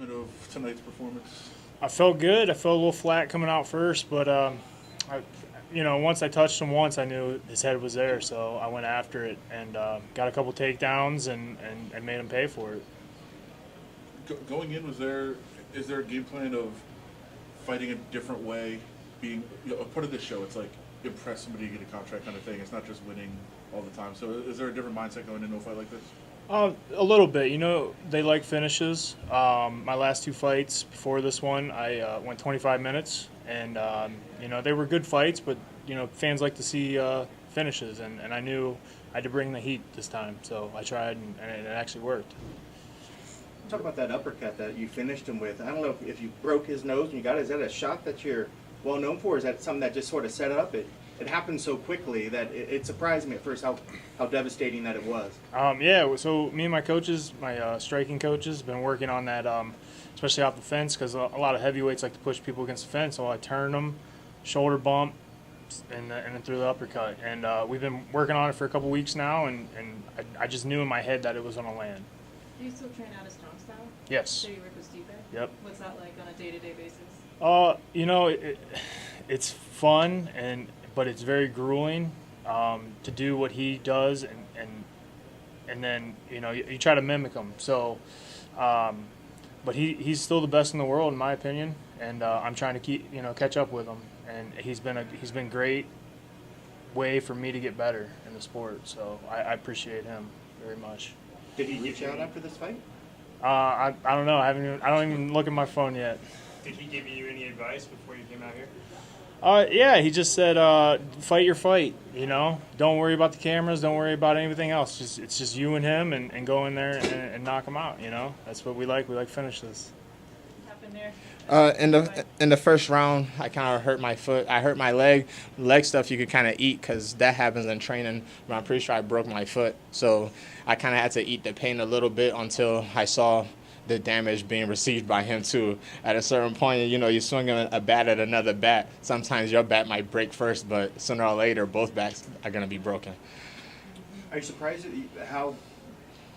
Of tonight's performance. I felt good. I felt a little flat coming out first, but once I touched him once, I knew his head was there, so I went after it and got a couple takedowns and made him pay for it. Going in, is there a game plan of fighting a different way? Being a part of this show, it's like impress somebody to get a contract kind of thing. It's not just winning all the time. So is there a different mindset going into a fight like this? A little bit. They like finishes. My last two fights before this one, I went 25 minutes, and they were good fights, but fans like to see finishes, and I knew I had to bring the heat this time, so I tried, and it actually worked. Talk about that uppercut that you finished him with. I don't know if you broke his nose and you got it. Is that a shot that you're well known for? Is that something that just sort of set it up? It happened so quickly that it surprised me at first how devastating that it was. So me and my coaches, my striking coaches, have been working on that, especially off the fence, because a lot of heavyweights like to push people against the fence. So I turned them, shoulder bump, and then threw the uppercut. And we've been working on it for a couple weeks now, and I just knew in my head that it was going to land. Do you still train out a strong style? Yes. So you work with Stipe? Yep. What's that like on a day-to-day basis? It's fun, but it's very grueling to do what he does, and then you try to mimic him. So, but he's still the best in the world in my opinion, and I'm trying to catch up with him. And he's been great way for me to get better in the sport. So I appreciate him very much. Did he reach out after this fight? I don't know. I don't even look at my phone yet. Did he give you any advice before you came out here? Yeah, he just said, fight your fight, Don't worry about the cameras, don't worry about anything else. It's just you and him, and go in there and knock him out, That's what we like. We like finishes. What happened there? In the first round, I kind of hurt my foot. I hurt my leg. Leg stuff you could kind of eat because that happens in training, but I'm pretty sure I broke my foot. So I kind of had to eat the pain a little bit until I saw the damage being received by him too. At a certain point, you swing a bat at another bat. Sometimes your bat might break first, but sooner or later, both bats are going to be broken. Are you surprised at how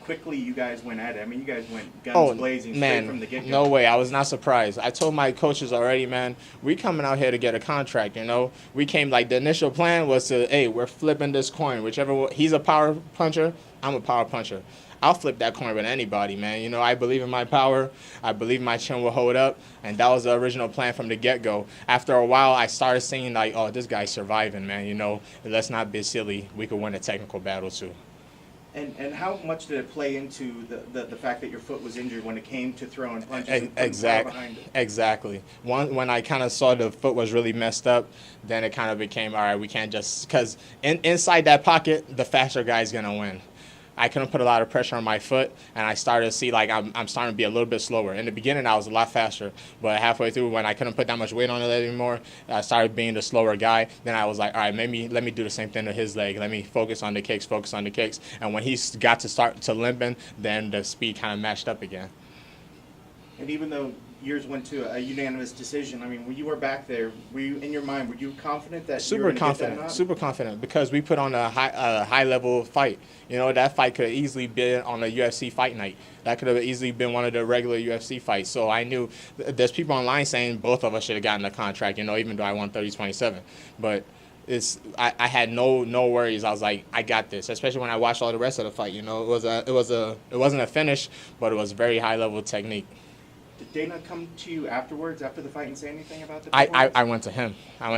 quickly you guys went at it? I mean, you guys went guns blazing straight from the get-go. No way. I was not surprised. I told my coaches already, man, we coming out here to get a contract, We came, the initial plan was to, hey, we're flipping this coin. He's a power puncher, I'm a power puncher. I'll flip that coin with anybody, man. I believe in my power. I believe my chin will hold up. And that was the original plan from the get-go. After a while, I started seeing, this guy's surviving, man. Let's not be silly. We could win a technical battle, too. And how much did it play into the fact that your foot was injured when it came to throwing punches and putting power behind it? Exactly. When I kind of saw the foot was really messed up, then it kind of became, all right, we can't just – because inside that pocket, the faster guy's going to win. I couldn't put a lot of pressure on my foot, and I started to see I'm starting to be a little bit slower. In the beginning, I was a lot faster, but halfway through, when I couldn't put that much weight on it anymore, I started being the slower guy. Then I was like, all right, maybe let me do the same thing to his leg. Let me focus on the kicks. And when he got to start to limping, then the speed kind of matched up again. And even though yours went to a unanimous decision, I mean, when you were back there, in your mind, were you confident that you were going to get that nod? Super confident, because we put on a high level fight. That fight could have easily been on a UFC fight night. That could have easily been one of the regular UFC fights. So I knew there's people online saying both of us should have gotten the contract, even though I won 30-27. But I had no worries. I was like, I got this. Especially when I watched all the rest of the fight. It wasn't a finish, but it was very high level technique. Did Dana come to you afterwards, after the fight, and say anything about the performance? I went to him. I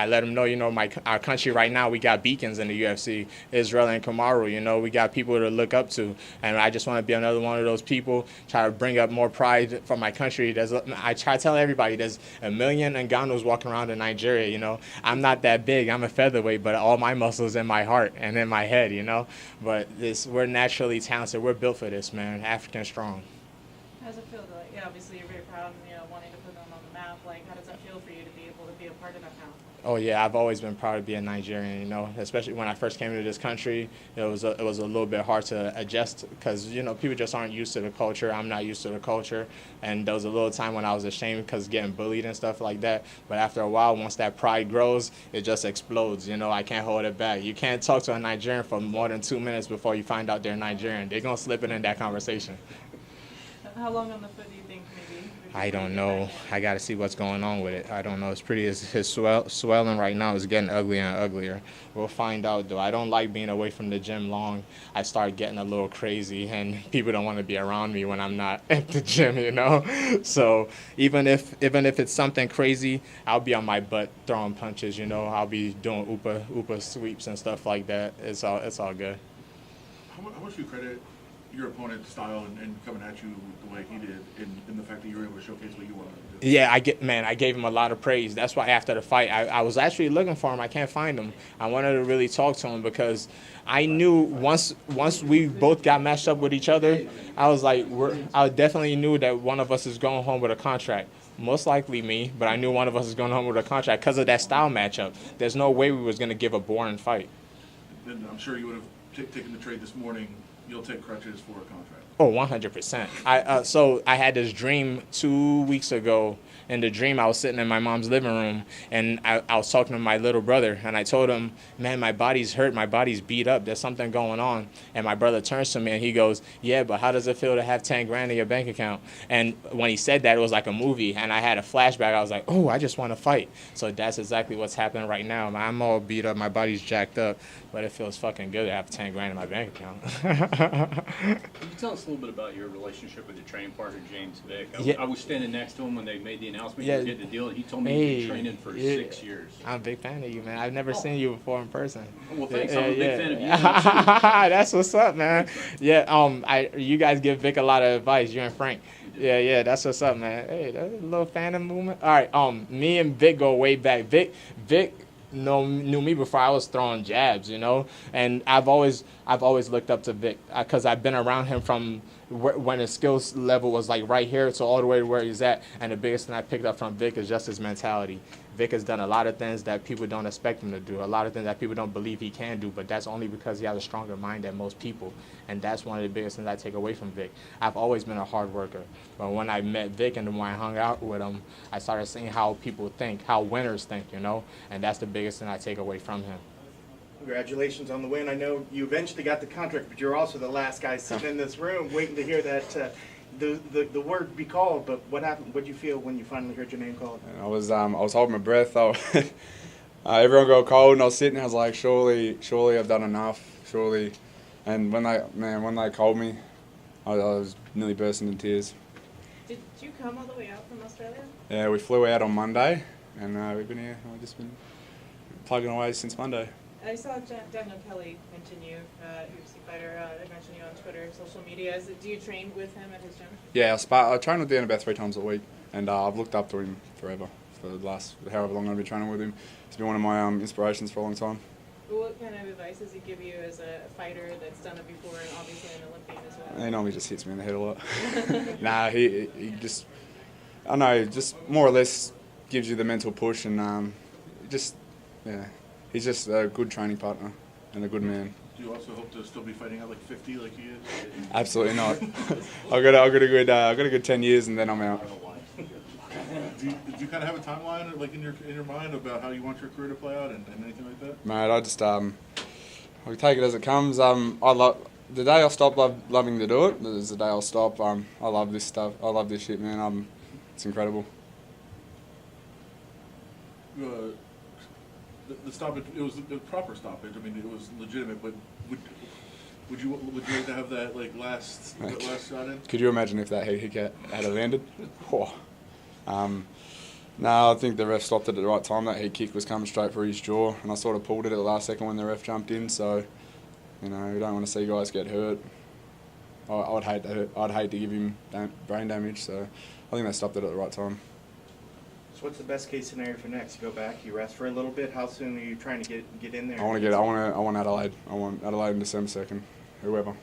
let him know, our country right now, we got beacons in the UFC, Israel and Kamaru, we got people to look up to. And I just want to be another one of those people, try to bring up more pride for my country. I try to tell everybody, there's 1 million Nganos walking around in Nigeria, I'm not that big. I'm a featherweight, but all my muscles in my heart and in my head, But we're naturally talented. We're built for this, man. African strong. How does it feel to, obviously you're very proud and, wanting to put them on the map. How does that feel for you to be able to be a part of that now? Oh yeah, I've always been proud to be a Nigerian. Especially when I first came into this country, it was a little bit hard to adjust because people just aren't used to the culture. I'm not used to the culture, and there was a little time when I was ashamed because getting bullied and stuff like that. But after a while, once that pride grows, it just explodes. I can't hold it back. You can't talk to a Nigerian for more than 2 minutes before you find out they're Nigerian. They're gonna slip it in that conversation. How long on the foot do you think maybe? I don't know. I got to see what's going on with it. I don't know. It's pretty. His swelling right now is getting uglier and uglier. We'll find out, though. I don't like being away from the gym long. I start getting a little crazy, and people don't want to be around me when I'm not at the gym, you know? So even if it's something crazy, I'll be on my butt throwing punches, you know? I'll be doing oopa sweeps and stuff like that. It's all good. How much do you credit your opponent's style and coming at you the way he did in the fact that you were able to showcase what you wanted to do? Yeah, I gave him a lot of praise. That's why after the fight, I was actually looking for him. I can't find him. I wanted to really talk to him because I knew once we both got matched up with each other, I was like, I definitely knew that one of us is going home with a contract. Most likely me, but I knew one of us is going home with a contract because of that style matchup. There's no way we was going to give a boring fight. And I'm sure you would have taken the trade this morning. You'll take crutches for a contract. Oh, 100%. So I had this dream 2 weeks ago. In the dream, I was sitting in my mom's living room, and I was talking to my little brother, and I told him, man, my body's hurt. My body's beat up. There's something going on. And my brother turns to me, and he goes, yeah, but how does it feel to have 10 grand in your bank account? And when he said that, it was like a movie, and I had a flashback. I was like, oh, I just want to fight. So that's exactly what's happening right now. I'm all beat up. My body's jacked up, but it feels fucking good to have 10 grand in my bank account. Can you tell us a little bit about your relationship with your training partner, James Vick? Yeah. I was standing next to him when they made the announcement Yeah. you did the deal. He told me you've been training for yeah. 6 years. I'm a big fan of you, man. I've never seen you before in person. Well, thanks. I'm a big fan of you. That's what's up, man. Yeah, you guys give Vic a lot of advice. You and Frank. Yeah, that's what's up, man. Hey, that's a little fan of movement. All right, me and Vic go way back. Vic knew me before I was throwing jabs, you know, and I've always looked up to Vic because I've been around him from when his skills level was like right here, so all the way to where he's at. And the biggest thing I picked up from Vic is just his mentality. Vic has done a lot of things that people don't expect him to do, a lot of things that people don't believe he can do, but that's only because he has a stronger mind than most people. And that's one of the biggest things I take away from Vic. I've always been a hard worker, but when I met Vic and when I hung out with him, I started seeing how people think, how winners think, you know, and that's the biggest thing I take away from him. Congratulations on the win. I know you eventually got the contract, but you're also the last guy sitting in this room waiting to hear that the word be called. But what happened? What did you feel when you finally heard your name called? And I was holding my breath. Everyone got cold, and I was sitting. I was like, surely I've done enough. Surely. And when they called me, I was nearly bursting in tears. Did you come all the way out from Australia? Yeah, we flew out on Monday, and we've been here. We've just been plugging away since Monday. I saw Daniel Kelly mention you, UFC fighter. I mentioned you on Twitter, social media. Do you train with him at his gym? Yeah, I train with Dan about 3 times a week, and I've looked up to him forever, for the last however long I've been training with him. He's been one of my inspirations for a long time. What kind of advice does he give you as a fighter that's done it before and obviously an Olympian as well? He normally just hits me in the head a lot. Nah, he just, I don't know, just more or less gives you the mental push, and he's just a good training partner and a good man. Do you also hope to still be fighting at like 50 like he is? Absolutely not. I've got a good 10 years and then I'm out. Do you kind of have a timeline like in your mind about how you want your career to play out and anything like that? Mate, I just I take it as it comes. The day I stop loving to do it is the day I'll stop. I love this stuff. I love this shit, man. It's incredible. The stoppage, it was a proper stoppage. I mean, it was legitimate. But would you like to have that like last shot in? Could you imagine if that heat kick had landed? No, I think the ref stopped it at the right time. That heat kick was coming straight for his jaw, and I sort of pulled it at the last second when the ref jumped in. So, you know, we don't want to see guys get hurt. I'd hate to give him brain damage. So, I think they stopped it at the right time. So what's the best case scenario for next? You go back, you rest for a little bit. How soon are you trying to get in there? I want Adelaide. I want Adelaide on December 2nd. Whoever.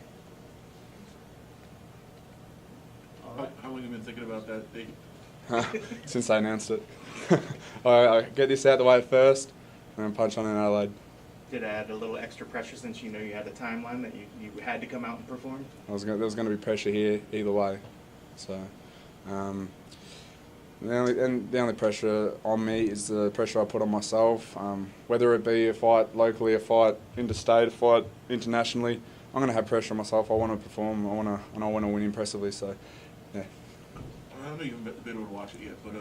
How long have you been thinking about that date? Since they announced it. I get this out the way first, and then punch on in Adelaide. Did it add a little extra pressure since you know you had a timeline that you had to come out and perform? There was going to be pressure here either way. So, the only pressure on me is the pressure I put on myself. Whether it be a fight locally, a fight interstate, a fight internationally, I'm going to have pressure on myself. I want to perform. I want to win impressively. So, yeah. know you haven't been able to watch it yet, but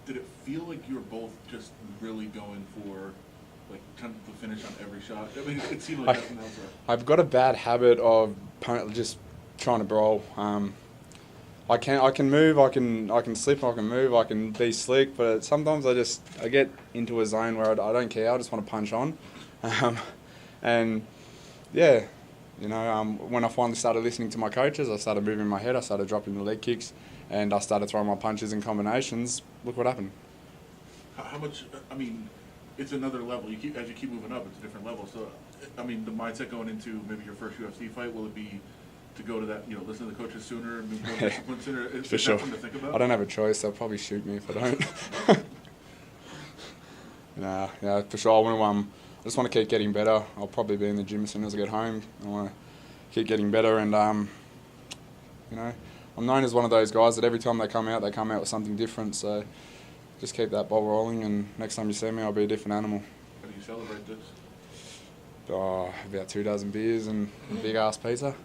did it feel like you were both just really going for, like, kind of the finish on every shot? I mean, it seemed like that's an elsewhere. I've got a bad habit of just trying to brawl. I can move, I can slip, I can move, I can be slick, but sometimes I get into a zone where I don't care. I just want to punch on, and yeah, you know, when I finally started listening to my coaches, I started moving my head, I started dropping the leg kicks, and I started throwing my punches in combinations. Look what happened. How much? I mean, it's another level. As you keep moving up, it's a different level. So, I mean, the mindset going into maybe your first UFC fight, will it be to go to that, you know, listen to the coaches sooner, move more discipline sooner? Is For sure. That something to think about? I don't have a choice. They'll probably shoot me if I don't. Nah, yeah, for sure. I just want to keep getting better. I'll probably be in the gym as soon as I get home. I want to keep getting better, and you know, I'm known as one of those guys that every time they come out with something different. So just keep that ball rolling, and next time you see me, I'll be a different animal. How do you celebrate this? Oh, about 2 dozen beers and a big ass pizza.